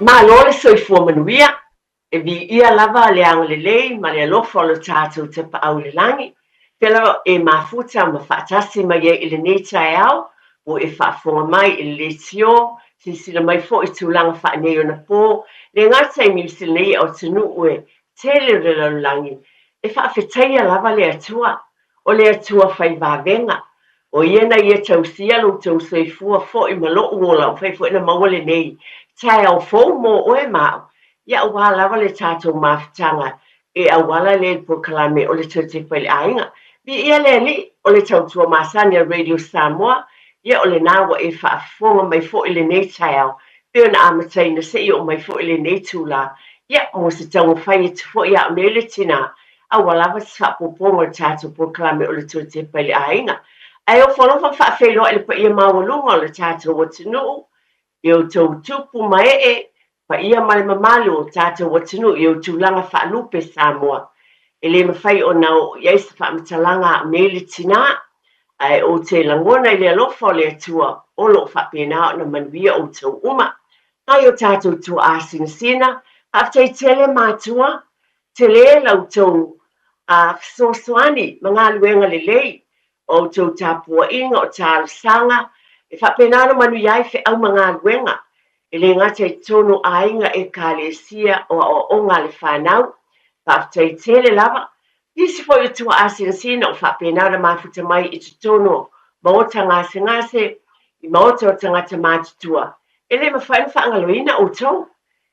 Malo le soifua manuia e viia lava le agalelei ma le alofa o le tatou te paaulelangi pe lava e mafuta ma faatasi mai ai i lenei taeao ua e faafoga mai i le lē tio silasila mai foʻi tulaga faanei ona pō le gata i milisi lenei o tunuu e tele o le lalolagi e faafetaia lava le atua o le atua fai vavega o ia na ia tausia loutou soifua foʻi ma loʻu ola fai foʻi na maua lenei taeao fou mo oe mao ia auā lava le tatou mafutaga e auala le pokalame o le tautepa i le aiga viia le alii o le tautua masani a radio Samoa ia o lenā ua e faafofoga mai foʻi lenei taeao pe ona amataina seʻi o mai foʻi lenei tulā ia mo se taugafai atu foʻi aʻo nei le tinā aua lava se faapopoga o le tatou pokalame o le tautepa i le aiga ae ofalofa faafeiloa i le paia maualuga o le tatou atunuu i outou tupu ma ee paia ma le mamalu o tatou atunuu i ou tulaga faalupe Samoa e lē mafai ona o i ai se faamatalaga aʻo nei le tinā ae ou te lagona i le alofa o le atua o loo faapena ona manuia outou uma ai o tatou tuaā sigasina faafetaitele matua te lē lautou fesoasoani ma galuega lelei o outou tapuaʻiga o talosaga e faapena ona manuia ai feʻau ma galuega e lē gata i tonu aiga e kalesia o aʻoaʻoga a le fanau faafetaitele lava isi foʻi o tuaʻā sigasina o faapena ona mafuta mai i totonu ma o tagasegase i maota o tagata matutua e lē mafai ona faagaloina outou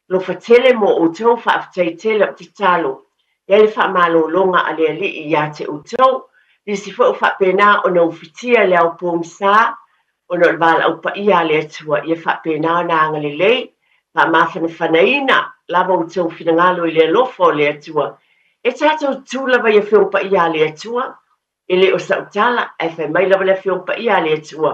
lofa tele mo outou faafetaitele o tatalo ia le faamālōloga a le alii iā te outou isi foʻi o faapena ona ufitia le aupomisa ona o le valaau paia a le atua ia faapena ona agalelei faamafanafanaina lava outou finagalo i le alofa o le atua e tatou tu lava ia feopaia a le atua e lē o saʻutala ae fai mai lava le feopaia a le atua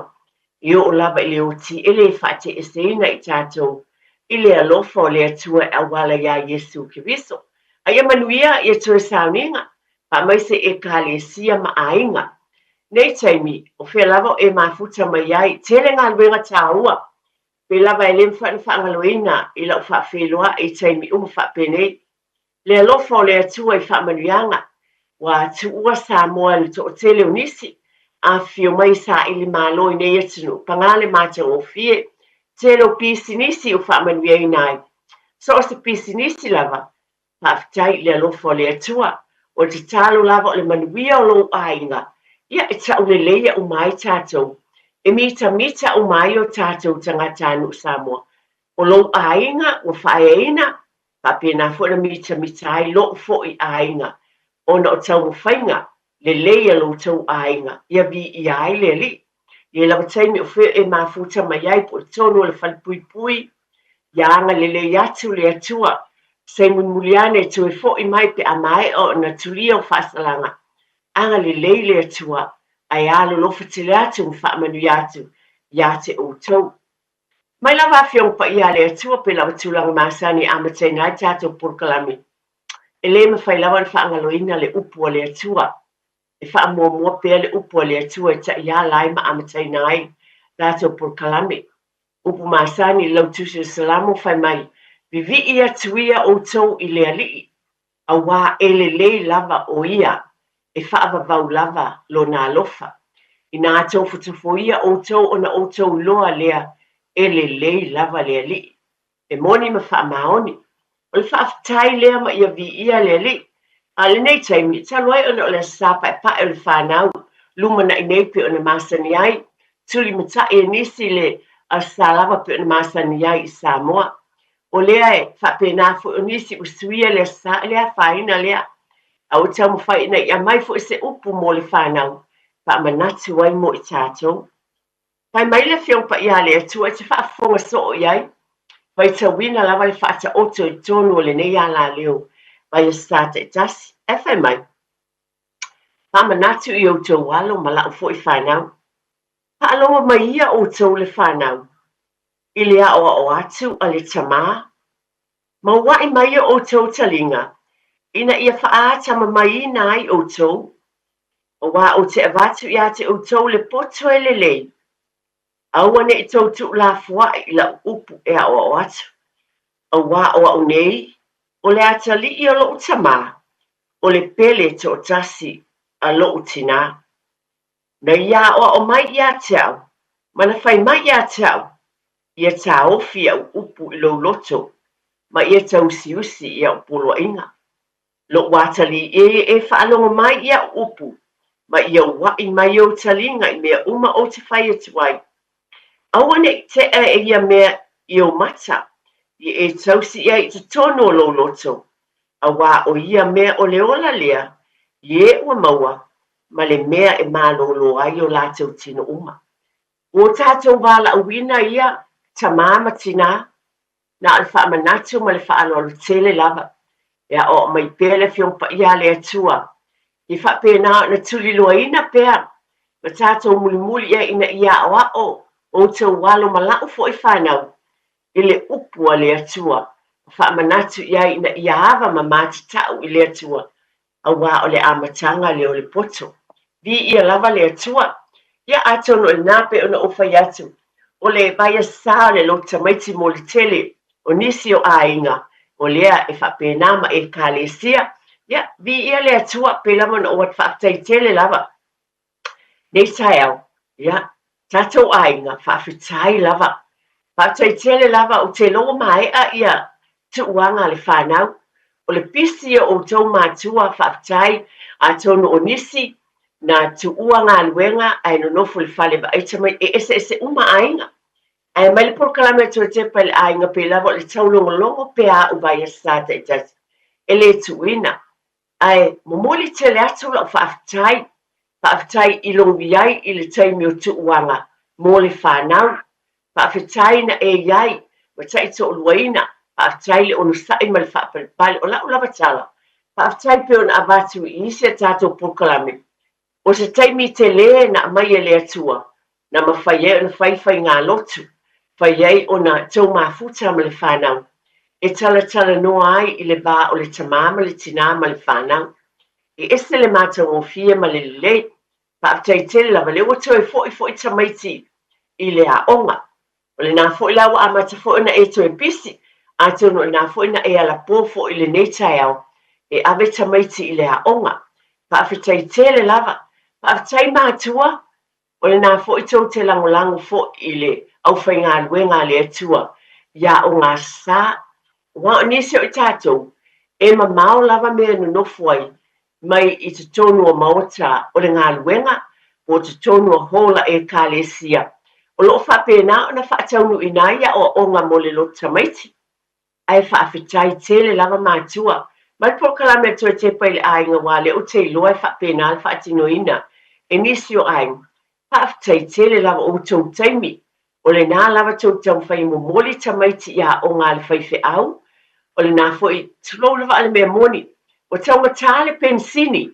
i oo lava i le oti e lē faateʻeseina i tatou i le alofa o le atua e auala iā iesu keriso aia manuia ia toe sauniga faamaise e kalesia ma aiga nei taimi o fea lava o e mafuta mai ai tele galuega tāua pe lava e lē mafai ona faagaloina i laʻu faafeiloaʻi i taimi uma faapenei le alofa o le atua i faamanuiaga ua tuua Samoa le toʻatele o nisi afio mai saʻili mālo i nei atunuu pagā le matauofie tele o pisinisi o faamanuiaina ai so o se pisinisi lava faafetai le alofa o le atua o le tatalo lava o le manuia o lou aiga ia e taʻulelei aʻu mai tatou e mitamita aʻu mai o tatou tagata anuu Samoa o lou aiga ua faaeaina faapena foʻi na mitamita ai loo foʻi aiga ona o taugafaiga lelei a loutou aiga ia viia ai le alii ia lava taimi o fea e mafuta mai ai po le tonu o le falepuipui ia agalelei atu le atua sai mulimuliane e toe foʻi mai pe amae o na tulia o faasalaga agalelei le atua ae alolofa tele atu ma faamanuia atu iā te outou mai lava afioga paia a le atua pe lava tulaga masani e amataina ai tatou polokalame e lē mafai lava ona faagaloina le upu o le atua e faamuamua pea le upu o le atua e taʻia lai ma amataina ai tatou polokalame upu masani i lautusi o salamo fai mai vivii atu ia outou i le alii auā e lelei lava o ia e faavavau lava lona alofa ina tofutufo ia outou ona outou loa lea e lelei lava le alii e moni ma faamaoni o le faafetai lea ma ia viia le alii a lenei taimi talo ai ona o le asā paʻepaʻe o le fanau lumanaʻi nei pe ona masani ai tuli mataʻi e nisi le asā lava pe ona masani ai i Samoa o lea e faapena foʻi o nisi usuia le asā e le afaina lea au taumawhai na ia mai foʻi se upu mo le whanau faamanatu ai mo i tātou pai mai le whiongpa ia le atua te whaafonga so i ai pai tauina lava le whaataoto i tonu o le nei ala leo pai a stata i tasi e whai mai faamanatu i outou alo ma lau foʻi whanau Paaloa mai ia outou le whanau i le a o atu a le tamā ma waʻi mai ia outou talinga ina ia whaatama mai ina ai outou o wā o te avatu ia te outou le poto e lelei aua ne i tautu la fuaʻi i la upu e a o atu Awa o au nei, o le atali'i o lo'u tamā, o le pele to'atasi a lo'u tinā. Na ia o mai ia te au, mana fai mai ia te au, ia tāofi au upu I lou loto, ma ia tausiusi ia o poloaʻiga. Lo'u atali'i e wha'alogo mai ia upu, ma ia wa'i mai o taliga I mea uma o te whai atu ai. Aua ne te e ia mea I o mata, I e tausi ia I te tono o lou loto, a wā o ia mea o le ola lea, I e ua maua, ma le mea e mālolo ai o lātou tino uma. O tātou wala awina ia, tamā ma tina, na al whaamanatu ma le whaalolo tele lava, ia o mai pele fiongpa ia le atua, I whapena na tuli loaina pea, ma tātou muli ia ina ia o tau walo malau fo I whanau, I le upu a le atua, whaamanatu ia ina ia ava ma mātitau I le atua, a wā o le amatanga le o le poto. Vi ia lava le atua, ia atono I nape o na uwhai atu, o le baia sā le lo tamaiti mo le tele, o nisi o ainga, o lea e whapena ma e kālesia, ia, vi ia le atua pe lama na o at whaatai tele lava. Nei tai au, ia, tatou ainga, whaafitai lava, whaatai tele lava o te longa mai a ia, tu uanga le whanau, o le pisi o tau mātua whaafitai, a tono o nisi, na tu uanga luenga, ai no nofo le whale ba aitamai, e ese uma ainga. Ai mai le porkalame to te pale ainga pe lava le tau longo pe a ubai sata I tasi. E le tuina. Ai momoli te le atu la whaafitai. Whaafitai I longi ai I le taimi o tu uanga. Mo le whanau. Whaafitai na e iai. Ma tai to luaina. Whaafitai le onu sai ma le whaapale. O la ulawa tala. Whaafitai pe on avatu I isi a tato porkalame. O se taimi te le na mai e le atua. Na mawhai e na whai ngā lotu. Whai ei o na tau mafuta ma le whanau. E tala noa ai I le bā o le tamā ma le tina ma le whanau. E ese le mātau o fia ma le lei. Whaafitai tele lava le wato e foi tamaiti I le aonga. O le nā foi lawa a mata foi na e to e pisi. A tono e nā foi na e ala pōfo I le neitai au. E ave tamaiti I le aonga. Whaafitai tele lava. Whaafitai mātua. O le nā foi tau te langolango fo I le au whai ngā luenga le atua. Ia o ngā sā. Wa o nisi o I tātou. E ma mao lava mea no nofuai. Mai I te tonu o maota o le ngā luenga. O te tonu o hola e kālesia. O loo whapena o na whaataunu inaia o onga mo le lo tamaiti. Ai whaafitai tele lava mātua. Mai pokalame to te paile ainga wale o te loa whapena al whaatino ina. E nisi o ainga. Whaafitai tele lava o tau taimi. O le nā lava tau tau whai mo moli tamaiti ia o ngā le whaiwhi au. O le nā fwoi tulau lava ale mea moni. O tau matale pensini.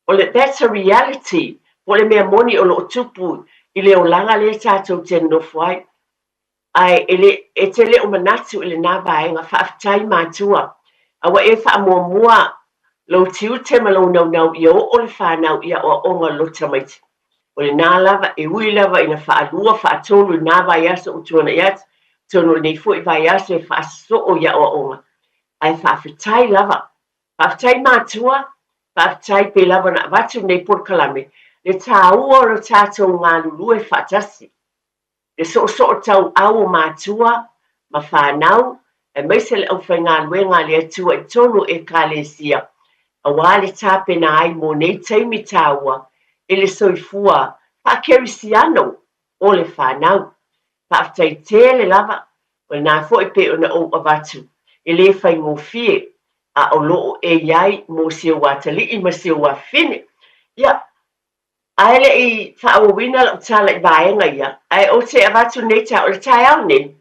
O le that's a reality. O le mea moni o lo tupu. I le o langa le tātou te nofwai. Ai e te le o manatu I le nā vaenga whaafitai mātua. Awa e wha mua lo tiu te malo nau I o le whanau ia o onga lo tamaiti. O le nā lava e ui lava ina whaalua whaatonu nā vai asa o tuana iat. Tono nei fwoi vai asa e whaaso o ia o onga. Ai whaafitai lava. Whaafitai mātua. Whaafitai pe lava na watu nei porkalame. Le tā ua o le tātou ngā lulu e whaatasi. Le so tau au o mātua. Ma whanau. E maise le au whai ngā luenga le atua I tono e kālesia. A wale tāpena ai mo nei taimi tā ua. E le soifua, whaakerisiano o le whanau. Whaafitai tele lava, o le nā fwoi pe o na o avatu. E le whai ngō fie, a o loo e iai mō sio watali I ma sio wafine. Ia, aele I whaawawina la utala I vaenga ia. Ai o te avatu nei ta o le tai au nei.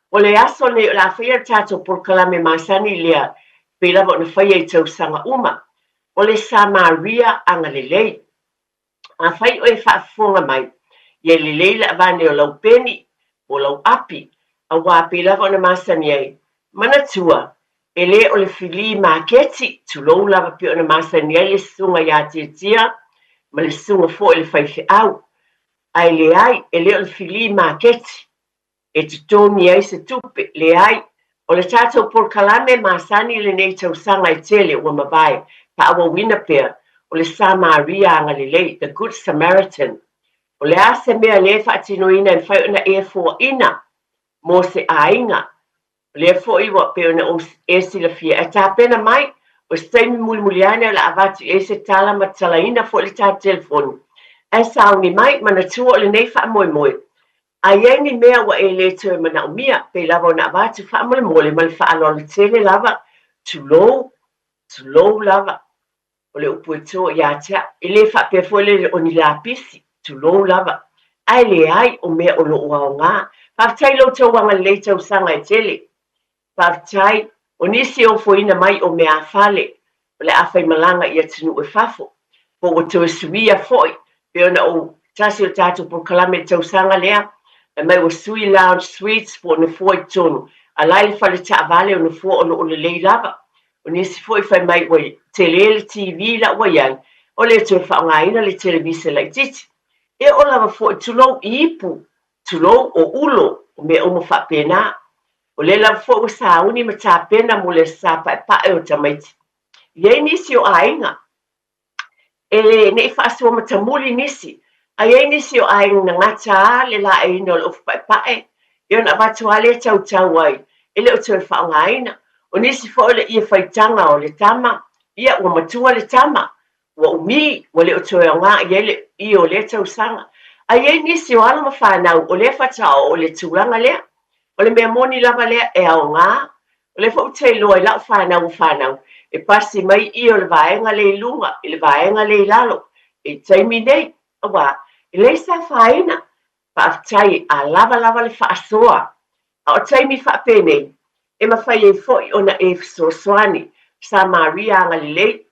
O le aso nei o la whaia tato porkalame masani lea, pe lava o na whaia I tau sanga uma. O le Samaria anga le lei. A whai o e whaafonga mai. Ia le leila avane o lau peni, o lau api, a wapi lava o na masani ai. Manatua, e le o le fili maketi, tu lou lava pi o na masani ai le sunga ia tia, ma le sunga fo e le whaife au. Ai le ai, e le o le fili maketi, e te tōni ai se tupe, le ai, O le tātou Polokalame masani le nei tausaga I tele ua mavae paauauina pea o le Samaria agalelei, the Good Samaritan. O le a se mea lē faatinoina e fai ona e foaʻina mo se aiga. O lea foʻi ua pe ona o e silafia e tapena mai o se taimi mulimuli ane o le avatu e se tala ma talaina foʻi le tatelefoni. E sauni mai manatua o lenei faamoemoe. Ai ni mea ua e lē toe manaʻomia pe lava ona avatu faamolemole ma le faalolo tele lava tulou lava. O le upu e tō iā tea, I lē faapea foi le o ni lapisi, tulou lava. Ai leai o mea o loo aogā. Faafetai lou tauaga lelei tausaga e tele. Faafetai o nisi o foina mai o mea afale, o le a faimalaga ia tunuu e fafo. Po ua toe suia foʻi, pe ona o tasi o tatou Polokalame tausaga lea, e mai ua sui lounge suites po ona fua I tonu. Alai le fale taʻavale ona fua o loo lelei lava. O nisi foʻi fai mai ua tele le TV la ua iai, o le toe faaogāina le televisa laʻitiiti. E o lava foʻi tulou I ipu, tulou o ulo, o mea uma faapena. O le lava foʻi ua sauni ma tapena mo le sapaepae o tamaiti. Iai nisi o aiga, e neʻi faasua ma tamuli nisi, aiai nisi o aiga na gata a le laʻeina o le ofa paepae, e ona avatu a le tautau ai, e le o toe faaogāina. O nisi foʻi le ia faitaga o le tama, ia ua matua le tama, ua umi, ua le o toe aogā I o le tausaga. Aiai nisi o alo ma fanau o le fatao o le tulaga lea, o le mea moni lava lea e aogā, o le foʻi teiloa I laʻu fanau, e pasi mai I o le vaega leiluga, I le vaega leilalo, e taimi nei, aua, I lei sa faina, faafetai a lavalava le faasoa, a o taimi faapenei, e mawhai e foʻi ona e fesoasoani Samaria agalelei.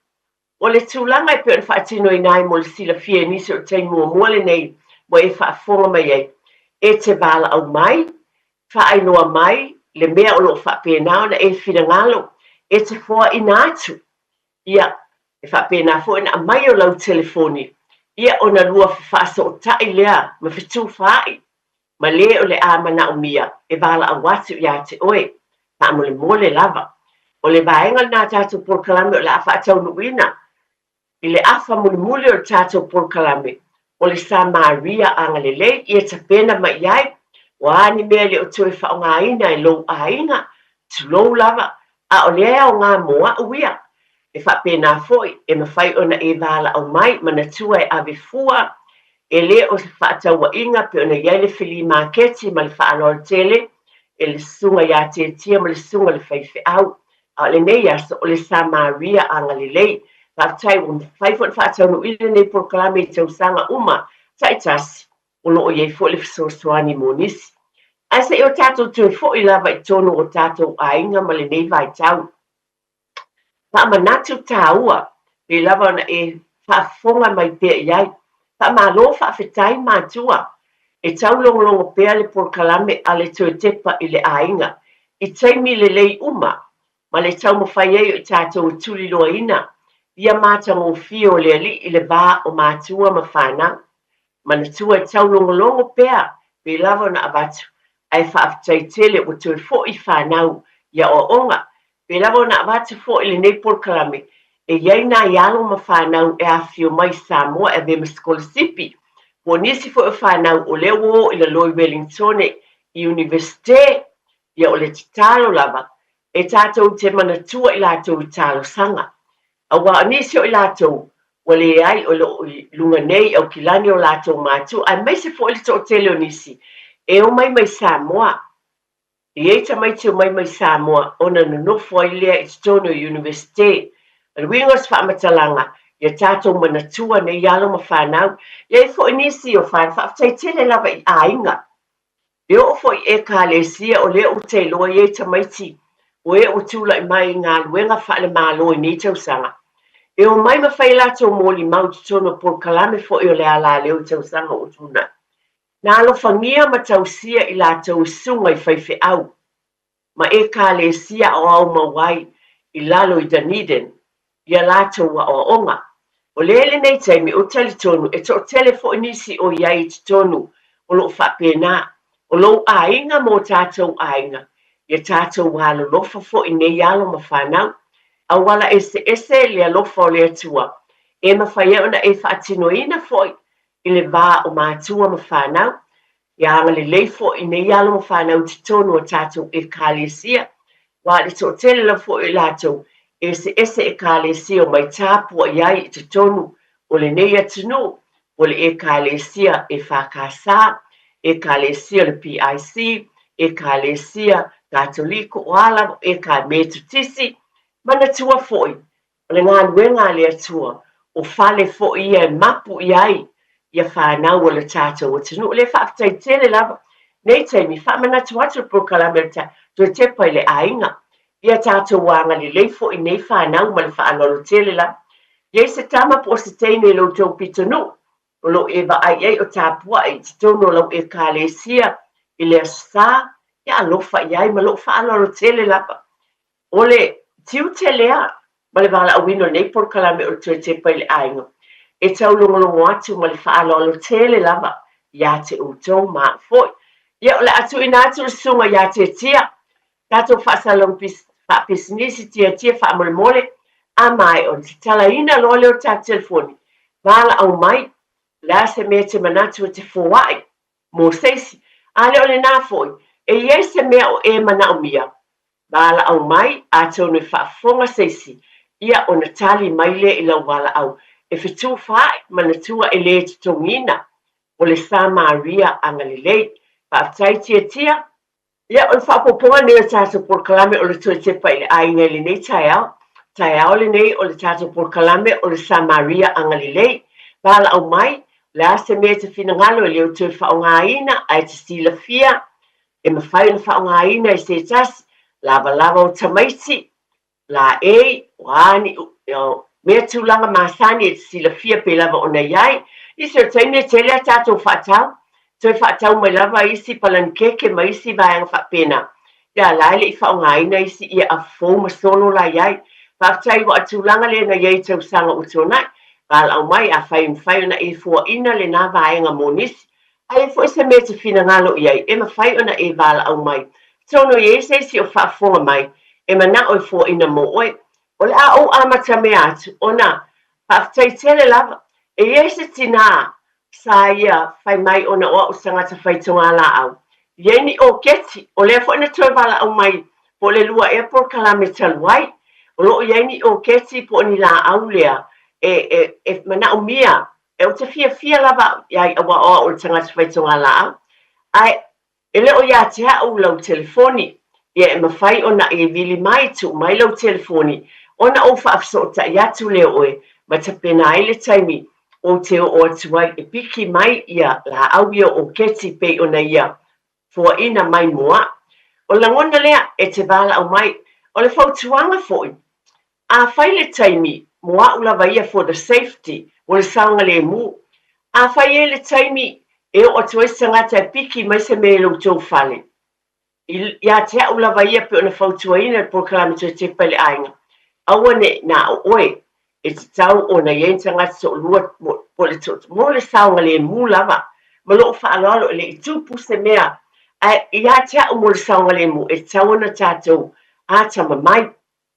O le tulaga e pe ona faatinoina ai mo le silafia e nisi o taimi muamua lenei ua e faafoga mai ai. E te valaau mai, faailoa mai, le mea o loo faapena ona e finagalo, e te foaʻina atu. Ia, e faapena foʻi na amai o lau telefoni. Ia ona lua faasootaʻi lea ma fetufaaʻi. Ma lē o le a manaʻomia e valaau atu iā te oe. Faamolemole lava. O le vaega lenā tatou Polokalame o le a faataunuuina I le afa mulimuli o le tatou Polokalame o le Samaria agalelei ia tapena mai ai ua ni mea le o toe faaogāina e lou aiga tulou lava a o lea aogā mo aʻu ia e faapena foʻi e mafai ona e valaau mai manatua e avefua e lē o se faatauaʻiga pe ona iai le filimaketi ma le faalolo tele e le suga iā tiatia ma le suga le faifeʻau a o lenei aso o le Samaria agalelei faafetai ua mafai foʻi faataunuuina nei Polokalame I tausaga uma taʻitasi o loo iai foʻi le fesoasoani mo nisi. Ae seʻi o tatou toe foʻi lava I tonu o tatou aiga ma lenei vaitau. Faamanatu tāua pe lava ona e faafofoga mai pea I ai. Faamālō faafetai matua e taulogologo pea le Polokalame a le toe tepa I le aiga I taimi lelei uma ma le taumawhai ai o I tātou tuliloaina ia matagofia o le alii I le vā o matua ma whanau. Manatua e taulogologo pea pe lava ona avatu ae faafetai tele ua toe foʻi whanau ia oaʻoga pe lava ona avatu foʻi lenei Polokalame e iai na ialo ma whanau e afio mai Samoa e me Skolasipi. Po nisi foʻi o whanau o le ua I le Loi Wellington I Universite ia o le tatalo lava e tātou te manatua I lātou I talosaga. Aua o nisi o I lātou ua leai o loo luga nei au kilani o lātou matua ae mai se foʻi le toʻatele o nisi e o mai mai Samoa. Iai tamaiti o mai mai Samoa ona nonofo ai lea I totonu o Universite. Aluiga o se faamatalaga ia tātou manatua nei ialo ma whanau. Iai foʻi nisi o faafetai tele lava I aiga. E o foʻi e kalesia o lea o teiloa iai tamaiti o e o tulaʻi mai I ngā luega faalemālo I nei tausaga. E o mai mawhai lātou molimau totonu o Polokalame foʻi o le ala leo tausaga o tuna. Na alofangia ma tausia I lātou sunga I faifeʻau. Ma e kalesia o au mawai I lalo I Dunedin. Ia lātou wa oaʻoga. O lele nei taimi o talitonu e toʻatele foʻi nisi o iai I totonu o loo faapena o lou aiga mo tātou aiga. ia tātou halolofa fo'i nei alo ma whanau, auala ese le alofa o le atua, e mawhaia ona e whaatinoina fo'i i le vā o mātua ma whanau, ia anga le lei fo'i nei alo ma whanau te tonu o tātou e kālesia, wa le tō tele la fo'i lātou, ese e kālesia o mai tāpua iai i te tonu o le nei atunu, o le e kālesia e whakasā, e kālesia le PIC, e kālesia Katoliko o ala e ka metutisi, mana tua fo'i, o le ngā nuenga le atua, o fale fo'i ia mapu iai, ia whanau o le tātou o tunu, o le whaafitai tele lava, nei taimi, whamana tuatu po kalameta, tu te pai le ainga, ia tātou wanga le lei fo'i nei whanau ma le whaanolo tele lava, ia se tama po se teine lo tau pitonu, o lo e va ai o tāpua i titono lau e kālesia, i le asā, ia alofa iai ma loo whaanolo tele lapa. O le tiu te lea, ma le wala awino nei por kalame o tue te pai le ainga. E tau longolongo atu ma le whaanolo tele lapa, ia te utou maa foi. Ia o le atu ina atu le sunga ia te tia, tato whaasalong pisinisi tia whaamole mole, a mai o te tala ina lole o tā telefoni. Wala au mai, la se mea te manatu o te fuwai, mo seisi, ale o le nā foi, e iei se mea o e mana o mia. Wala au mai, a tau ne whaafonga seisi, ia o na tali maile i lau wala au, e whitu whae manatua e le te tongina, o le Sa Maria Angalilei, whaaftai tia, ia o le whaapoponga nea tātou por kalame o le tue te pai le ainga le nei tai au le nei o le tātou por kalame o le Sa Maria Angalilei, wala au mai, le ase mea te finangalo e leo tue whaongaina, ai te sila fia, e mawhai na whaongaina i se tasi, lava o tamaiti, la o ani, mea tūlanga māsani e te sila fia pe lava o nei ai, i se o taine tele a tātou whaatau, toi whaatau mai lava isi palankeke ma isi vāianga whaapena, ia laile i whaongaina isi ia a fōma solo la iai, whaatai wa tūlanga le na iei tau sanga utonai, wala au mai a whai na e fua ina le nā vāianga monisi, ai foi se me te fina ngalo iai, e mawhai ona e wala au mai. Tono i se si o whaafonga mai, e mana o fo ina mo oe. O le a o amata me atu, ona, whaafitai tele lava, e se tina sa ia whai mai ona o sangata whai tonga la au. Ieni o keti, o le fo ina toi wala au mai, po le lua e por kalame taluai, o lo ieni o keti po ni la au lea, e mana o mia, e o te fia lava iai awa o le tangata whaitonga la ai e leo ia te hau lau telefoni ia e mawhai ona e vili mai tu mai lau telefoni ona o whaafsota i atu leo oe ma te pena ele taimi o te o atuai e piki mai ia la au ia o keti pe ona ia fua ina mai mua o langona lea e te vala au mai o le fautuanga foi a whaile taimi mua ula ia for the safety o le saunga le mu. A whai e le taimi e o atu e sangata e piki mai se me lo tau whale. Ia te au lava ia pe o na whautua ina por kalamitua te pale ainga. Awane na o oe e te tau o na ien tangata so lua po le toto. Mo le saunga le mu lava. Ma lo whaalolo le i tupu se mea. Ia te au mo le saunga le mu e tau na tātou a tama mai.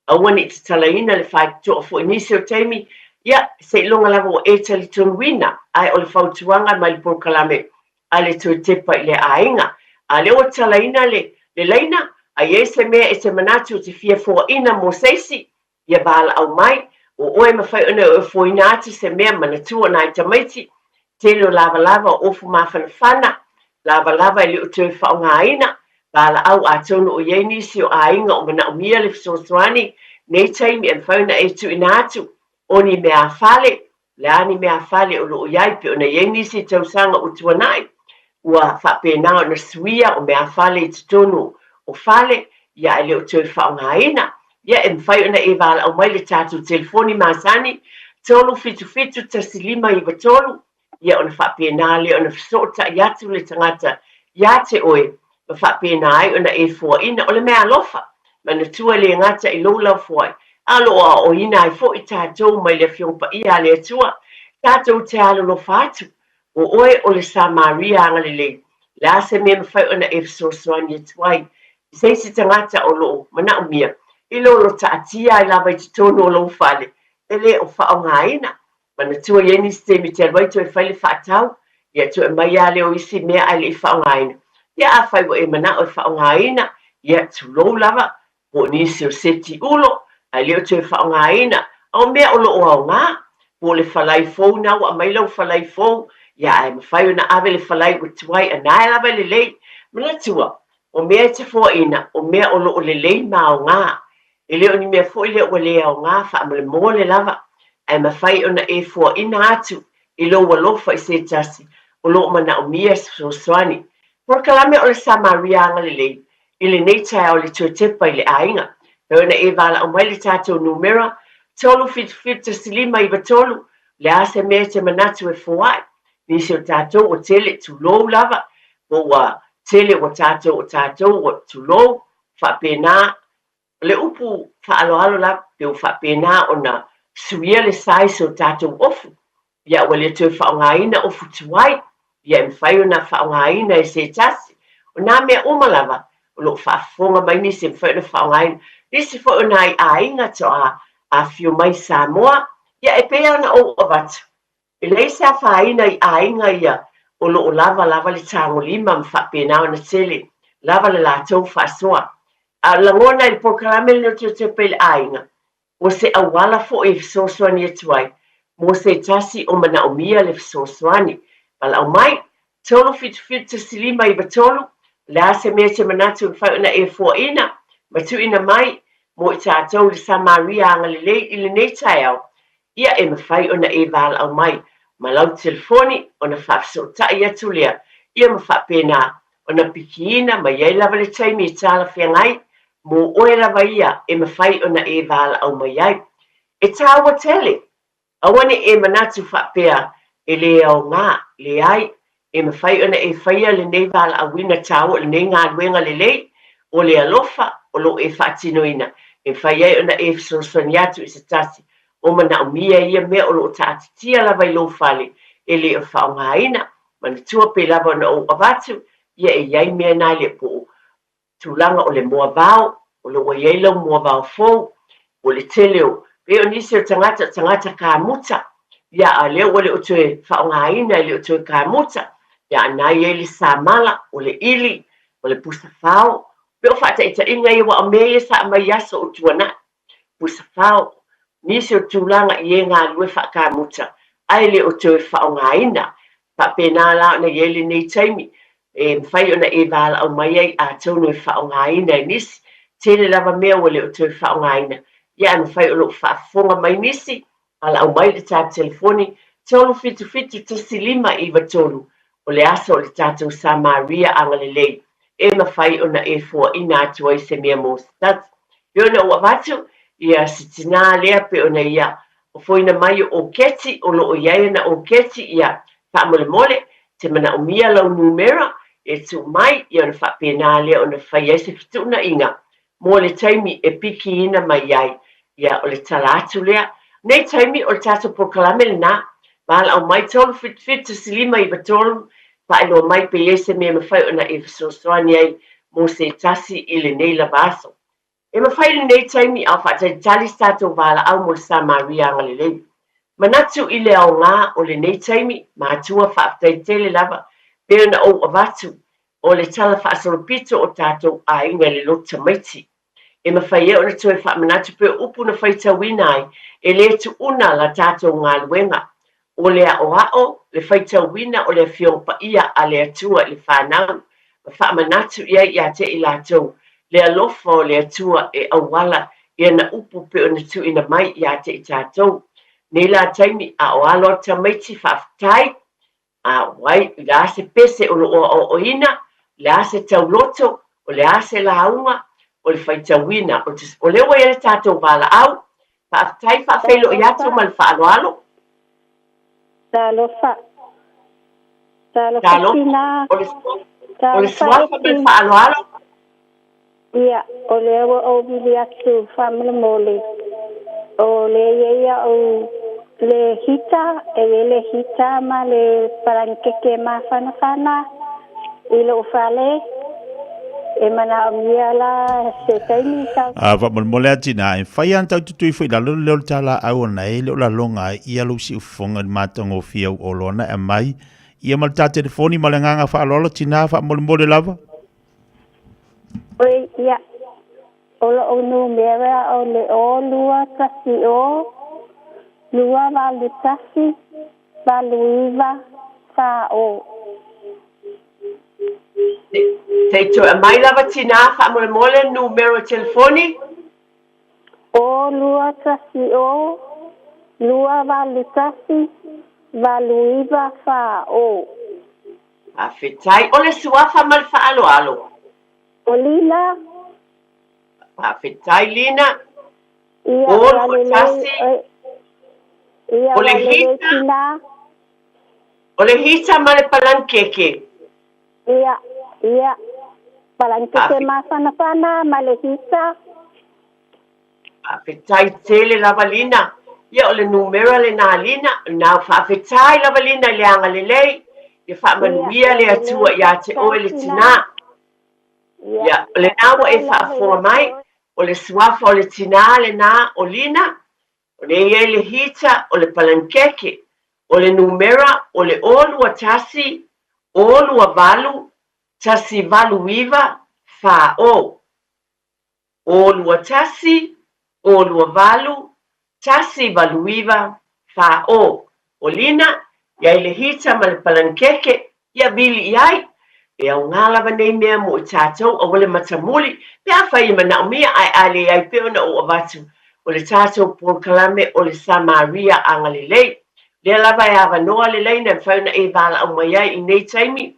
Awane te tala ina le whai to fo inisi o taimi. Ia, se longa lava o e tali tonuina, ai o le whautuanga mai le porkalame, a le tui tepa i le ainga. A le o talaina le leina, a ie se mea e te manatu o te fia fua ina mo seisi, ia bala au mai, o oe mawhai ona o fua ina ati se mea manatua na i tamaiti, te leo lava o ofu mawhanawhana, lava i le o tui whaonga aina, bala au a tono o iei si o ainga o mana o mia le fisosoani, nei taimi e mwhauna e tu ina atu, oni mea fale, le ani mea fale o loo iai pe ona iei nisi tausanga o tuanai, ua whapena o na suia o mea fale i tutonu o fale, ia e leo tui whaongaina, ia e mwhai ona e wala au mai le tātou telefoni masani, tolu fitu tasilima i watolu, ia ona whapena le ona fisota i atu le tangata, ia te oe, ma whapena ai ona e fua ina o le mea lofa, mana tua le ngata i lola fuai, aloa o ina i fo i tātou mai le fiongpa i a le atua, tātou te alo lo fatu, o oe o le Sa Maria Angalilei, la se me mawhai ona e fisosoani e tuai, seisi tagata o loo manaʻomia i lo taatia ai lava i totonu o lou fale e lē o faaogāina manatua iai nisi temitialu ai toe fai le faatau ia toe mai a le o isi mea ai leʻi faaogāina ia afai ua e manaʻo e faaogāina ia tulou lava po nisi o seti ulo ai lē o toe faaogāina o mea o loo aogā po le falai fou na ua mai lau falai fou ia e mafai ona ave le falai ua tuai anae lava lelei manatua o mea e tafoaʻina o mea o loo lelei maogā e lē o ni mea foʻi lea ua lē aogā faamolemole lava ae mafai ona e fuaʻina atu i lou alofa i se tasi o loo manaʻomia soasoani polokalame o le samaria agalelei i lenei taea o le tuetepa i le āiga pe ona e valaau mai le tatou numera tolu fitufitu tasilima iva tolu le a se mea te manatu e foaʻi nisi o tatou o tele tulou lava ua tele ua tatou o tatou ua tulou faapena le upu faaloalo la pe ua faapena ona suia le sais o tatou ofu ia ua le toe faaogāina ofu tuai ia e mafai ona faaogāina e se tasi ona mea uma lava o loo faafofoga mai nisi e mafai ona faaogāina nisi foʻi ona ai aiga toa afio mai Samoa ia e pea ona ou avatu e lei sa faina i aiga ia o loo lava le tagolima ma faapena ona tele lava le latou faasoa a lagona i le polokalame lenei o tuetepe i le aiga ua se auala foʻi e fesoasoani atu ai mo se tasi o manaʻomia le fesoasoani valaau mai tolu fitufitu tasilima iva tolu le a se mea te manatu mafai ona e fuaʻina ma tuuina mai mo i tatou le samaria agalelei i lenei taeao ia e mafai ona e valaau mai ma lau telefoni ona faafesootaʻi atu lea ia ma faapena ona pikiina ma iai lava le taimi e talafeagai mo oe lava ia e mafai ona e valaau mai ai e tāua tele auani e manatu faapea e lē aogā leai e mafai ona e faia lenei valaauina tāua o lenei galuega lelei o le alofa o loo e faatinoina e fai ai ona e fesoasoani atu i se tasi o manaʻomia ia mea o loo taʻatitia lava i lou fale e lē o faaogāina manatua pe lava ona ou avatu ia e iai mea na le po tulaga o le moavao o loo iai lau moavao fou o le tele o pe o nisi o tagata kamuta ia a lea ua le o toe faaogāina e le o toe kamuta ia anai ai le samala o le ili o le pusafao pe o faataʻitaʻiga ia ua o mea ia saʻamai aso o tuanaʻi pusafao nisi o tulaga i ē galue faakamuta ae lē o toe faaogāina faapena la ona iai lenei taimi e mafai ona e valaau mai ai atou no e faaogāina e nisi tele lava mea ua lē o toe faaogāina ia e mafai o loo faafofoga mai nisi alaau mai le tatelefoni tolu fitufitu tasilima iva tolu o le asa o le tatou samaria agalelei e mafai ona e fuaʻina atu ai se mea mo se tasi pe ona ua vatu ia sitinā lea pe ona ia o foina mai o keti o loo iai ana o keti ia faamolemole te manaʻomia lau numera e tuumai ia ona faapena lea ona fai ai se fituunaʻiga mo le taimi e pikiina mai ai ia o le tala atu lea nei taimi o le tatou polokalame lenā valaau mai tolu fitufitu tasilima iva tolu faailoa mai pe ai se mea mafai ona e fesoasoani ai mo se tasi i lenei lava aso e mafai lenei taimi ao faatalitali se tatou valaau mo le samaria agalelei manatu i le aogā o lenei taimi matua faafetaitele lava pe ona ou avatu o le tala faasolopito o tatou aiga i le loto tamaiti e mafai ona toe faamanatu pe upu na faitauina ai e lē tuuna la tatou galuega o le aʻoaʻo le faitauina o le afioga paia a le atua i le fanau ma faamanatu ia iā te i latou le alofa o le atua e auala ia na upu pe ona tuuina mai iā te i tatou nei la taimi a o alo tamaiti faafetai a wai le a se pese o loo aʻoaʻoina le a se tauloto o le a se lauga o le faitauina o le ua ia le tatou valaau faafetai faafeiloʻi atu ma le faaloalo talofa tina o le suafa ma le faaloalo ia o le ua ouvili atu faamolemole o le ia o le hita le hita ma le parankeke mafanafana i loo fale e mana mia la se taimi sa. Va mole atina e fai anta tutui foi la lo tala au na ele la longa ia lo si fonga matongo fia o lona e mai ia mal ta telefoni malanga fa lolo tina fa mole lava. Oi ia o no mera o le o lua tasi o lua va le tasi va luiva fa o. Te to mai lava tina fa mole numero telefoni. O lua tasi o lua va le tasi va luiva fa o. A fetai o le suafa mal fa alo. O lila. A fetai lina. Ia o le tasi. Ia o le hita. O le hita ma le palankeke. Ia palankeke masana ma le hita. A fetai tele lava lina. Ia o le numero le na lina. Na fa fetai lava lina le anga le lei. Ia fa manuia le atua ia te o le tina. Ia o le nawa e fa fonga mai. O le suafa o le tina le na o lina. O le ia le hita o le palankeke. O le numera o le olua tasi. Olua valu. Tasi valu iwa fa o. Olua tasi. Olua valu. Tasi valu iwa fa o. O lina. Ia le hita ma le palankeke. Ia bili iai. E au ngala vanei mea mo i tātou o wale matamuli. Pea whai ma naumia ai ale ai peo na o avatu. O le tātou Port Kalame o le Samaria angalelei. Lea lava e awa noa lelei na whauna e wala au mai ai i nei taimi.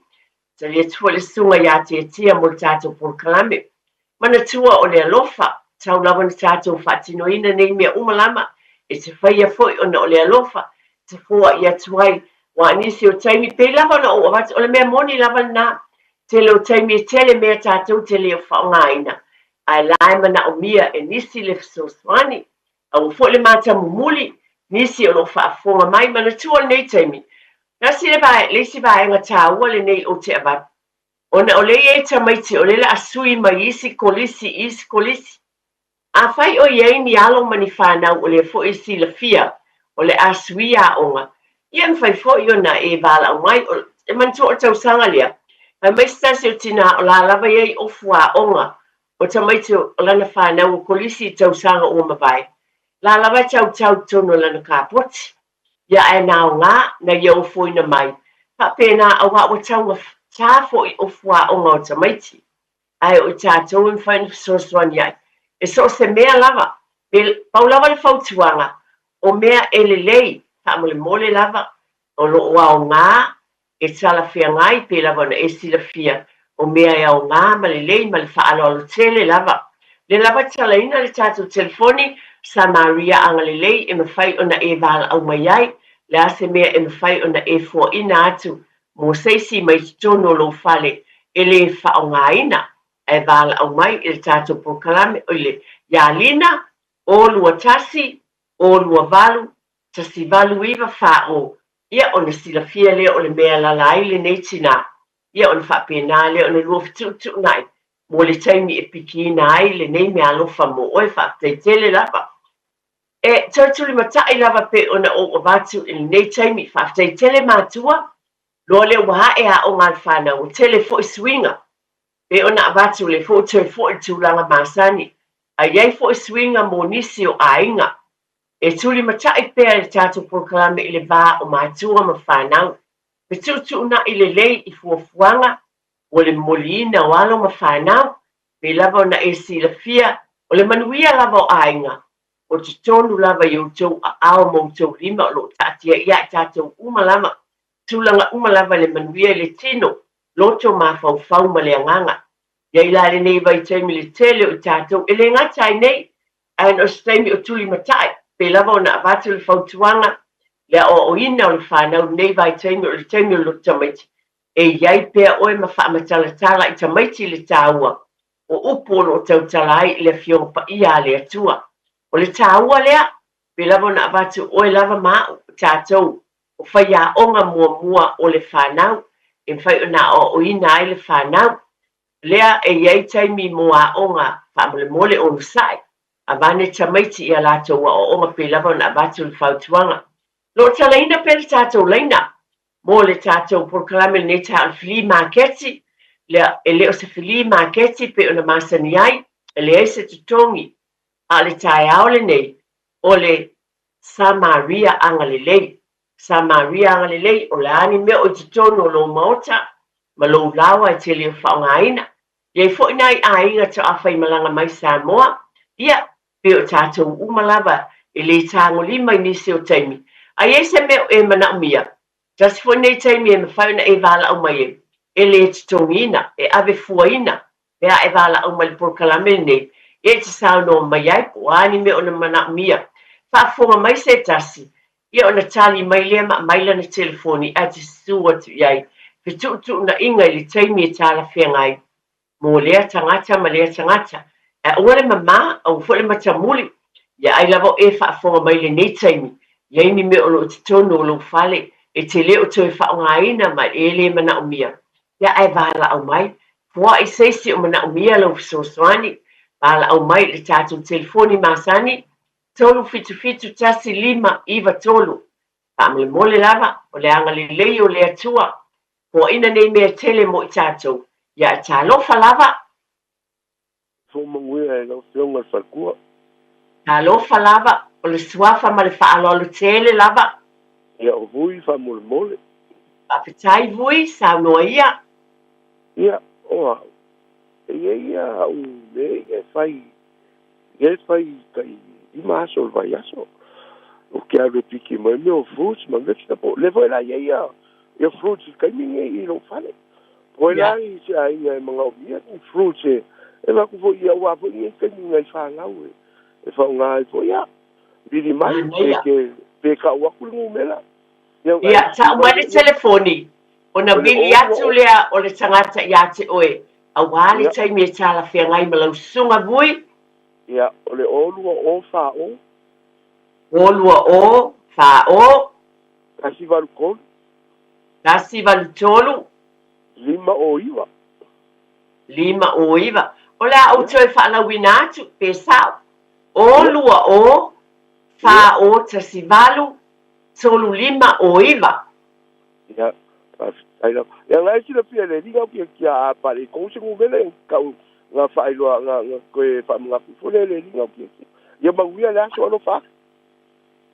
Ta lea tua le sunga ia te tia mo le tātou Port Kalame. Mana tua o le alofa. Tau lava na tātou whatino ina nei mea umalama. E te whaia foi o na o le alofa. Te fua ia tuai. Wa nisi o taimi pe lava na o avatu. O le mea moni lava na. Tele o taimi tele mea tātou tele o whaongaina. Ai lai mana o mia e nisi le fisoswani. Au fo le mata mumuli. Nisi o lo whaafonga mai mana tua nei taimi. Nasi le si vai nga tāua le nei o te abat. Ona o le e tamaiti o le la asui mai isi kolisi. A whai o iei ni alo mani whanau o le fo isi la fia. O le asui a onga. Ian whai fo i ona e vala o mai. E manto o tau sanga lea. Ai mai stasi o tina o la lava iei o fua onga. O tamaiti o lana whanau o kolisi tau sanga o mawai. La lava tau tono lana kāpoti. Ia e nao ngā na ia o fwoi mai. Pa pēnā awa o tau ngā tā fwoi o fua onga o tamaiti. Ai o tātou in whaina fisoswani ai. E so se mea lava. Pau lava le whautuanga. O mea ele lei. Ta mole lava. O lo o au ngā. E tala fia ngai pe lava na e sila fia. O mea e au ngā ma le lei ma le whaalo alo tele lava. Le lava tala ina le tātou telefoni. Samaria angalelei e mawhai o na e wala au mai ai. Le ase mea e mawhai o na e fua ina atu. Mo seisi mai tono lo fale. E le whao ngā ina. E wala au mai e le tātou Port Kalame. O le Ialina. O lua tasi. O lua valu. Tasi valu iwa whao. Ia o na sila fia lea o le mea lalai le nei tina. Ia o na whapena lea o na lua fitu nai. Mo le taimi e piki ina ai le nei mea alofa mo oe whaafteitele lava. E tautuli matai lava pe o na o watu i nei taimi whaafteitele mātua. Loa leo waha e a o ngā whana o tele fo i swinga. Pe o na watu le fo tui fo i tūlanga māsani. A iei fo i swinga mo nisi o ainga. E tuli matai pea le tātou Port Kalame i le vā o mātua ma whanau. Pe tutu na i le lei i fuafuanga. O le molina o alo ma whanau. Pe lava o na e si la fia. O le manuia lava o ainga. O te tonu lava i o tau a ao mo tau lima o lo tatia ia tātou umalama. Tūlanga umalava le manuia le tino. Loto ma fau ma le anganga. Ia ila le nei vai taimi le tele o tātou. E le ngatai nei. Ain o staimi o tuli matai. Pe lava o na avatu le fautuanga. Le o ina o le whanau nei vai taimi o le taimi o lo tamaiti. E iai pea oe ma whaamatalatala i tamaiti le tāua. O upolo o tau talai le fionga ia le atua. O le tāua lea, pe lava na avatu oe lava maa o tātou. O whaia onga mua o le whanau. E whai o na o ina ai le whanau. lea e iai taimi mo aʻoga faamole o lusai avane tamaiti ia latou aʻoʻoga pe lava ona avatu le fautuaga loo talaina pe le tatou laina mo le tatou polokalame lenei tae o le flea maketi lea e lē o se flea maketi pe ona masani ai e leai se totogi a le taeao lenei o le Samaria anga lelei Samaria anga lelei o le ani mea o totonu o lou maota ma lou lawa e tele o whaongaina. Iei fo inai a inga to awhai malanga mai Samoa. Ia, pe o tātou umalava e le tāngo lima inisi o taimi. A iei se mea e mana umia. Tasi fo nei taimi e mawhaina e vala au mai e le titongina, e ave fuaina, e a e vala au mai porkalame nei. E te sao no mai ai, po ani mea o na mana umia. Whaafonga mai se tasi. Ia o na tali mai lea ma maila na telefoni a te sua tu iai. Pe tu na inga i le taimi e tala whengai. Mo lea tangata ma lea tangata. E ore mama au fole matamuli. Ia ai lavo e whaafonga mai le nei taimi. Iai ni me o lo te tono o lo fale. E te leo toi whaongaina ma e le mana umia. Ia ai vala au mai. Fua i seisi o mana umia lo fisosoani. Vala au mai le tātou telefoni masani. Tolu fitu tasi lima iwa tolu. Pamle mole lava o le anga lei o le atua. Ko ina nei mea tele mo i tātou. Ia tā lofa lava. Fo manguia e lau whionga whakua. Tā lofa lava o le suafa ma le whaaloalo tele lava. Ia o hui wha mole mole. Papetai vui sa noa ia. Ia oa. Ia au me e whai. E whai kai i maso le vai aso. O kia re piki mai me o fruits ma vegetable. Le voi la ia. Ia fruits kai minge i lo fale. Voi la i se ai ngai mga o mia. Fruits e. E waku fo ia ua fo ia kai minge i whangau e. E whaunga i fo ia. Biri mai e ke pe ka waku le ngumela. Ia, ta umane telefoni. O na bili atu lea o le tangata i ate oe. A wali taimi e tala whia ngai malau sunga vui. Ia, o le olua o wha o. Olua o, wha o. Kasi walu kolu. Kasi walu tolu. Lima o iwa. Lima o iwa. O le au toi whaala wina atu, pe sao. Olua o, wha o tasi walu. Tolu lima o iwa. Ia, aina. Ia ngai sila pia le ringa pia kia a pare. Kou se ngumele kau ngā whailoa ngā koe wha mga pifole le ringa pia kia. Ia manguia le aso alo wha.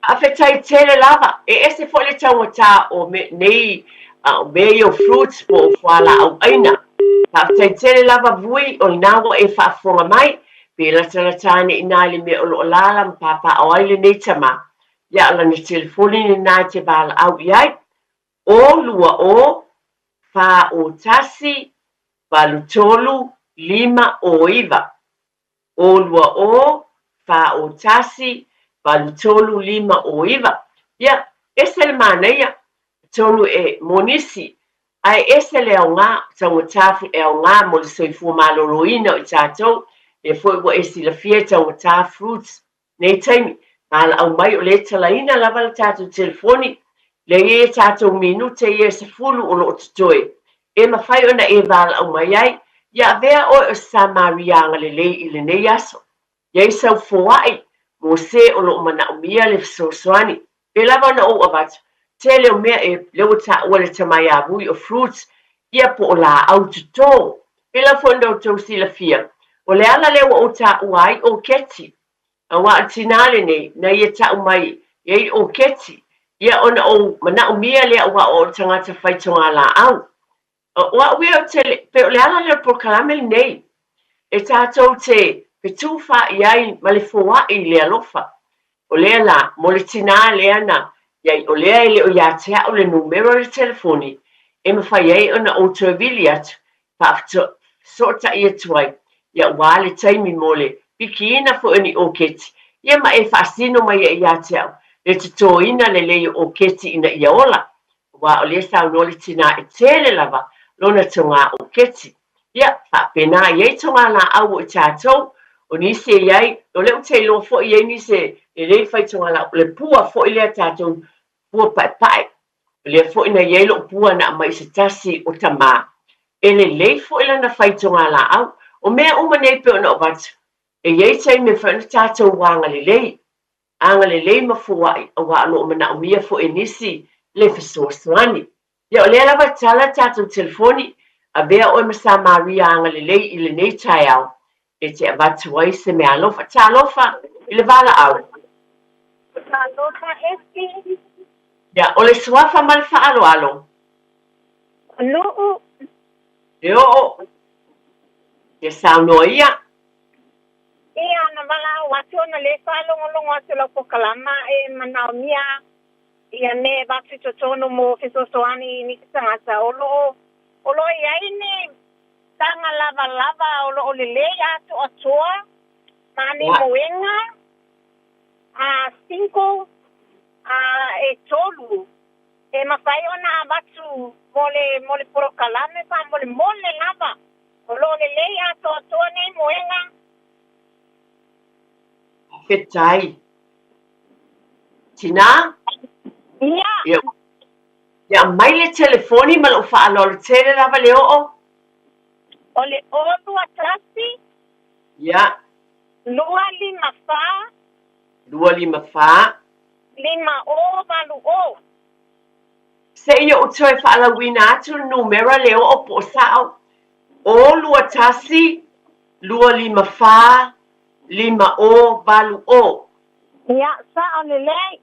A whetai tele lava. E ese fo le tangata o nei mei o fruits po o whala au aina. A whetai tele lava vui o inawo e whaafonga mai. Pe la talatane inali me o lo lala mpapa o aile nei tama. Ia ala na telefoni ni nā te bala au iai. O lua o, wha o tasi, walu tolu, lima o iwa. O lua o, wha o tasi, walu tolu, lima o iwa. Ia, ese le mana ia, tolu e monisi. Ai ese le au ngā, tango tafu e au ngā, mo le soifua maloroina o i tātou, e fwoi wa esi la fia tango ta fruits. Nei taimi. Ala au mai o le talaina lava le tātou telefoni, le e tātou minute e se fulu o lo tutoe. E mawhai ona e vala au mai ai, ia vea o Samaria anga le lei i le nei aso. Iei sau fōai, mo se o lo mana umia le fisosoani. E lava ona o abatu, te leo mea e leo ta ua le tamai avui o fruits, ia po o la au tuto. E la fonda o tau si la fia. O le ala leo o ta uai o keti. A wa tinale nei na ia tau mai ia o keti ia ona o mana o mia le wa o tangata whaitonga la au wa ui o te pe o le ala le porkalame nei e tātou te pe tūwha iai ma le fōa i le alofa o lea la mo le tinale ana iai o lea i le o ia tea o le numero le telefoni e mawhai ei ona o tuavili atu pa sota ia tuai ia wa le taimi mo le Pikina fo ni o keti. Ia ma e whaasino mai e ia teau. Le te tōina le leo o keti ina ia ola. Wa o le sau no le tina e tele lava. Lona tonga o keti. Ia, whapena iei tonga la au o tātou. O ni se iei, o leo te lo fo iei ni se le rei whai tonga la. Le pua fo i lea tātou. Pua pai pai. Le fo ina iei lo pua na mai se tasi o tamā. e lelei foʻi lana faitonga laau o mea uma nei pe ona o watu e iai tai me whaina tātou wanga lelei anga lelei mafuaʻi auā loo manaʻomia foʻi nisi le fesoasoani ia o lea lava tala tātou telefoni a mea oe ma sa maria anga lelei i lenei taeao e te avatu ai se mea alofa talofa i le valaau Talofa esti. ia o le suafa ma le faaaloalo Nuu. e oo ia saunoa ia Ia na wala watu na le whalongolongo atu la pokalama e manaomia ia ne batu totono mo fesosoani ni tangata olo iai ni tanga lava olo lele atu atua mani moenga a 5 e tolu e mawhai ona batu mole pokalame pa mole lava olo lele atu atua ni moenga Fetai. Tina? Ia. Ia mai le telefoni ma lo whaalolo tele lava le o. O le o lua trasi. Ia. 254. 254. 5 o valu o. Se ia o toi whaalawina atu numera le o po sao. O lua tasi. 254. 5 o valu o. Ia, sa o le lei.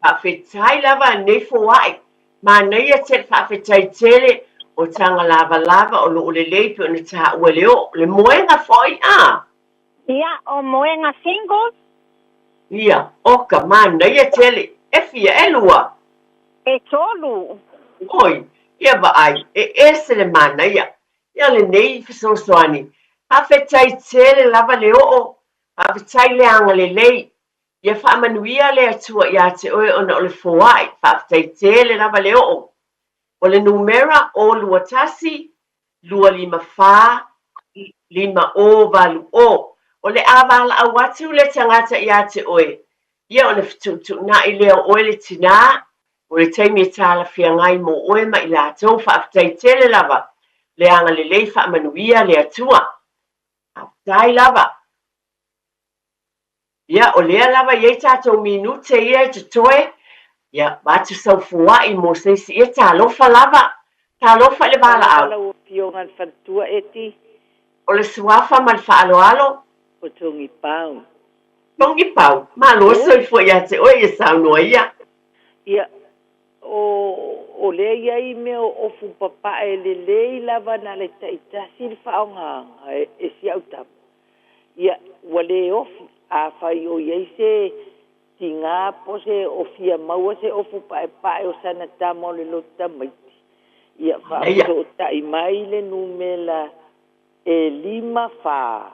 Whawhetai lava ne foai. Ma nei a te whawhetai tele o tanga lava o lo le leipe o na taha ua leo. Le moenga foi a. Ia, o moenga singles. Ia, oka ma nei a tele. E fia e lua. E tolu. Oi, ia ba ai. E ese le ma nei a. Ia le nei fisosoani. Hawhetai tele lava leo o. Hawhetai le anga le lei. Ia whaamanuia le atua ia te oe ona o le foai. Hawhetai tele lava leo o. O le numera o lua tasi. 254. 5 o valu o. O le avala au atu le tangata ia te oe. Ia o le fitutu na i leo oe le tina. O le taimi e tala fia ngai mo oe ma i la atou whaafitai tele lava. Le anga le lei whaamanuia le atua. Hawhetai lava. Ia o lea lava iei tātou minute ia i te toe. Ia batu sau fuai mo seisi ia talofa lava. Talofa le vala au. Ala o pionga whantua eti. O le suafa ma le whaaloalo. O tongi pau. Tongi pau. Ma loso i fo ia te oe ia saunoa ia. Ia, o lea iai me o ofu papa e le lei lava na le taitasi le whaonga e si au tapu. Ia, wale ofu a whai o iai se ti ngā pose o fia maua se ofu pae o sana tamo le lota maiti. Ia, whaoto o tai mai le numela e 5 fa.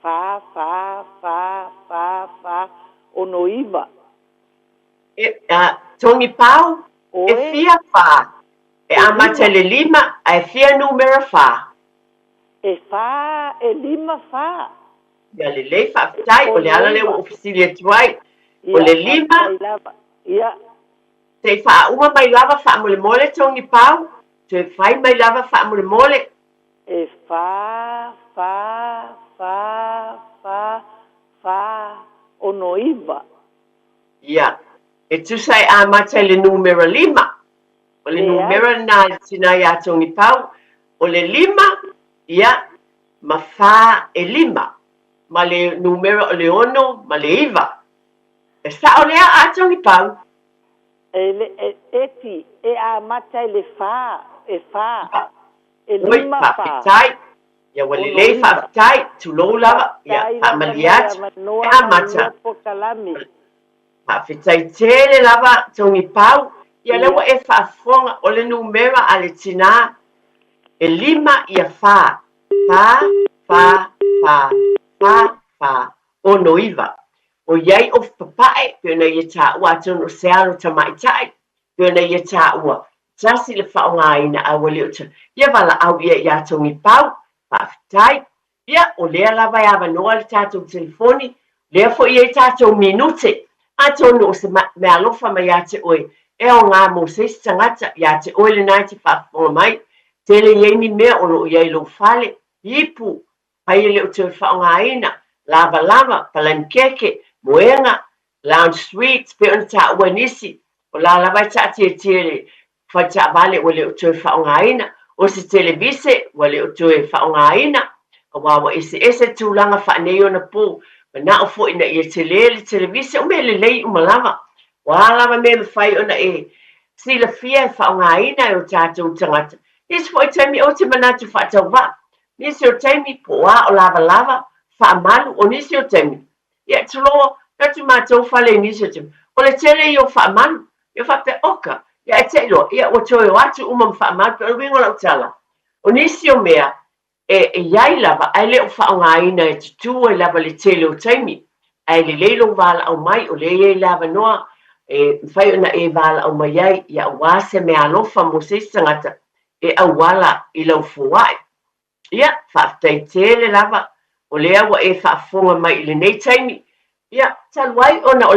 Fa, o no iwa. Tongi pau, e fia fa. E amata le 5, e fia numero fa. E fa, e 5 fa. Ia le lei whaafitai, o le ala le ofisili e tuai. O le 5, ia. te wha uma mai lava wha mole mole tongi pau. Te whai mai lava wha mole mole. E fa, o no iwa. Ia. E tu sai a mata le numero 5. O le numero na tina ia tongi pau. O le 5, ia, ma fa e 5. Ma le numero o le 1, ma le iwa. E sa o lea a tongi pau. Eti, e a mata le fa, e fa. E Oi, 5 fa. whaafitai. Ia wale lei whaafitai, tu lou lava. Ia, whaamaliat. E a mata. Whaafitai tele lava tongi pau. Ia lewa e whaafonga o le numera a le tina. E 5 ia fa. Fa. O no iwa. O iai of papae. Pena ia tā ua atono se alo tamaitai. Pena ia tā ua. Tasi le whaonga ina a wale uta. Ia wala au ia tongi pau. Whaafitai. Ia o lea lava ia wanoa le tātou telefoni. Lea fo ia tātou minute. Atono o se mea lofa mai ia te oe. E o ngā mo se tangata ia te oe le nai te whaafonga mai. tele iai ni mea o loo iai lou fale ipu pai le o te whaongaina lava palankeke moenga lounge suites pe ona taʻua nisi o la lava e taʻatia le faitaʻavale ua le o toe whaongaina o se televise ua le o toe whaongaina ua ese tulaga faanei ona pō manaʻo foʻi na ia te lē le televise o mea lelei uma lava ua lava mea mafai ona e silafia e whaongaina e o tātou tagata isi foʻi taimi o te manatu faatauvaa nisi o taimi po ā o lava faamalu o nisi o taimi ia tuloa tatu matou fale nisi o taimi o le tele io faamalu ia faapeoka ia e te iloa ia ua toe o atu uma ma faamalu pe o wingo lau tala o nisi o mea e iai lava ai le o whaongaina e tutu e lava le tele o taimi ai le leilo vala au mai o le iai lava noa e whai ona e vala au mai ai ia wase me alofa mo se sangata e awala i lau fuai ia whaatai tele lava o lea wa e whaafonga mai i le nei taimi ia taluai ona o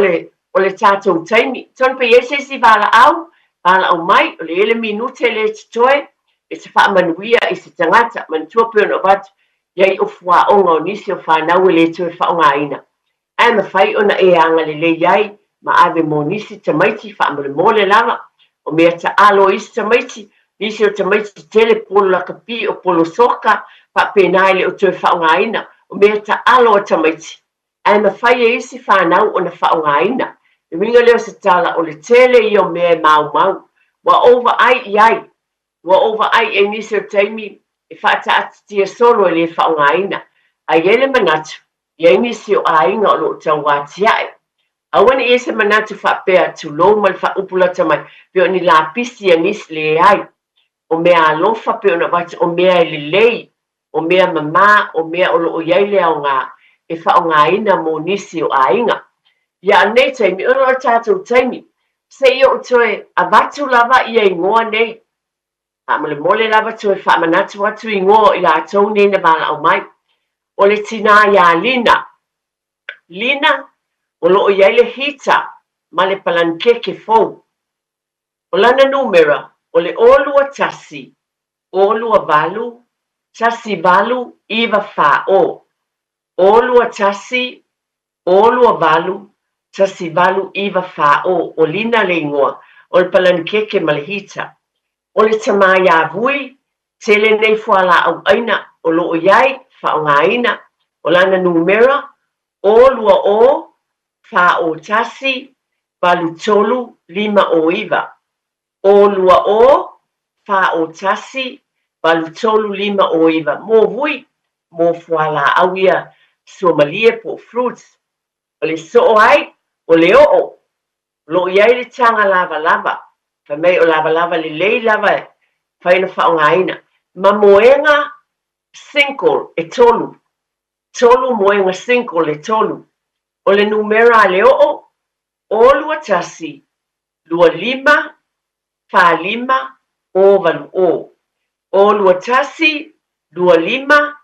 le tātou taimi ton pe iese si vala au mai o le ele minute le tutoe e se whaamanuia i se tangata mantua pe ona watu iai o fuaonga o nisi o whanau e le tue whaongaina ai mawhai ona e anga le le iai ma ave mo nisi tamaiti whaamale mole lava o mea ta alo isi tamaiti nisi o tamaiti tele polo la kapi o polo soka pa penai le o tue whaongaina o mea ta alo o tamaiti ai mawhai e isi whanau o na whaongaina e winga leo se tala o le tele i o mea mau wa over ai iai ua ova ai e nisi o taimi e whaataatia solo e le whaongaina ai ele manatu iai nisi o ainga o loo tau wātiae awana i ese manatu whaapea tu lou mal whaupula tamai pe o ni la pisi a nisi le ai o mea alofa pe ona watu o mea e lelei o mea mama o mea o loo iai le au ngā e whaongaina mo nisi o ainga ia nei taimi ono o tātou taimi se i o toe a watu lava i ai ngoa nei mole lava toe whaamanatu atu i ngō i la tau nei na wala au mai. O le tina ia Lina, o loo iai le hita, ma le palankeke fou. O lana numera, o le olua tasi, olua valu, tasi valu, iwa whao. Olua tasi, olua valu, tasi valu, iwa whao. O Lina le ingoa, o le palankeke ma le hita. O le tamaya vui, tele nei fuala au aina, o loo iai, whaongaina, o lana numera, o lua o, wha o tasi, valu tolu, lima o iwa. O lua o, wha o tasi, valu tolu, lima o iwa. Mo vui, mo fuala au ia, somalie po fruits. O le so ai, o le o, loo iai le tanga lava. Fa mei o lava le lei lava e whaina whaongaina. Ma moenga single e tolu. Tolu moenga single e tolu. O le numera le o lua tasi, lua lima, wha lima, o valu o. O lua tasi, lua lima,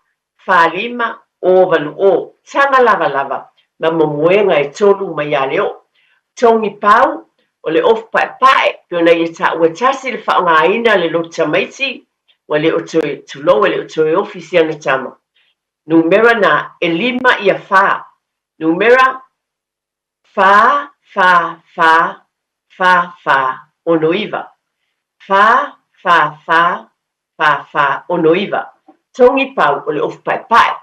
wha lima, o valu o. Tanga lava. Ma moenga e tolu mai a le o. Tongi pau, o le of pae, pēna i ta ua tasi le whaongaina le lo tamaiti, wa le o toe tulo, le o toe ofisia na tama. Numera na e lima ia wha. Numera wha, ono iwa. Wha, ono iwa. Tongi pau o le of pae.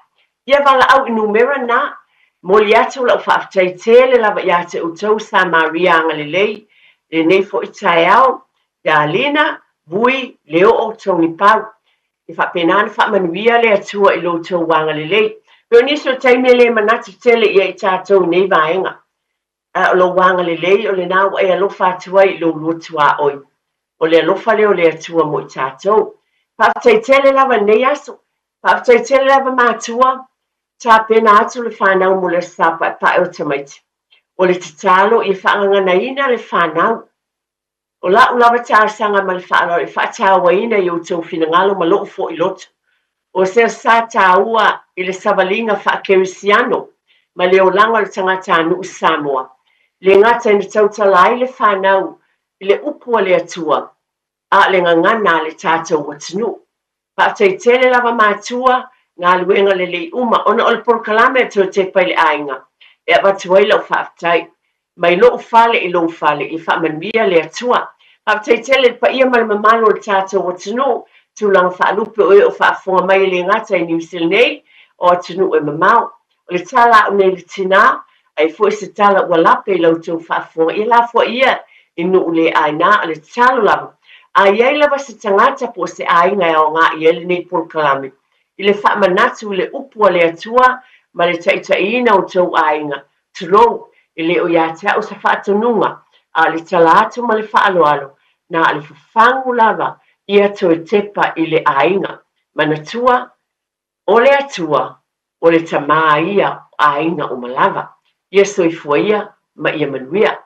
Ia wala au i numera na, moli atu la whaafitai tele lava i ate utau sa Maria anga lelei, le nei fo i tae au, ia Lina, vui, leo o tongi pau. I whapenana whaamanuia le atua i lo tau wanga lelei. Peo niso taime le manati tele ia i tātou nei vaenga. O lo wanga lelei, o le nau e alofa atua i lo luatua oi. O le alofa leo le atua mo i tātou. Whaafitai tele lava nei aso. Whaafitai tele lava mātua. Ta pena atu le whanau mo le sapa pae o tamaiti. O le tatalo i whaanganaina le whanau. O la ulawa tāsanga ma le whanau i whaatawaina i o tau whinangalo ma loo fo i loto. O se sa tāua i le savalinga whaakerisiano ma le o langa le tangata anu Samoa. Le ngata ni tautalai le whanau i le upua le atua a le ngangana le tātou watinu. Whaatele lava mātua, ngā luenga le lei uma, ona o le porokalame to te pai le ainga. E watuai lau whaatai, mai lo ufale I lo ufale, I whaamanuia le atua. Whaatele pa ia mara mamalo le tātou o tunu, tūlanga whaalupe o e o whaafonga mai le ngata I New Zealand nei, o tunu e mamau. O le tala o nei le tina, ai fo se tala ua lape I lau tau whaafonga, I la fo ia inu le aina, le talo lava. A iai lava se tangata po se ainga o ngā I ele nei porokalame. I le whaamanatu le upua le atua, ma le taitaina o tau ainga. Tulou, I le o ia te au sa whaatonunga, a le talatu ma le whaaloalo, na a le whafangu lava, ia to e tepa I le ainga. Manatua, o le atua, o le tamā ia ainga o malava. Ia soifua ia, ma ia manuia.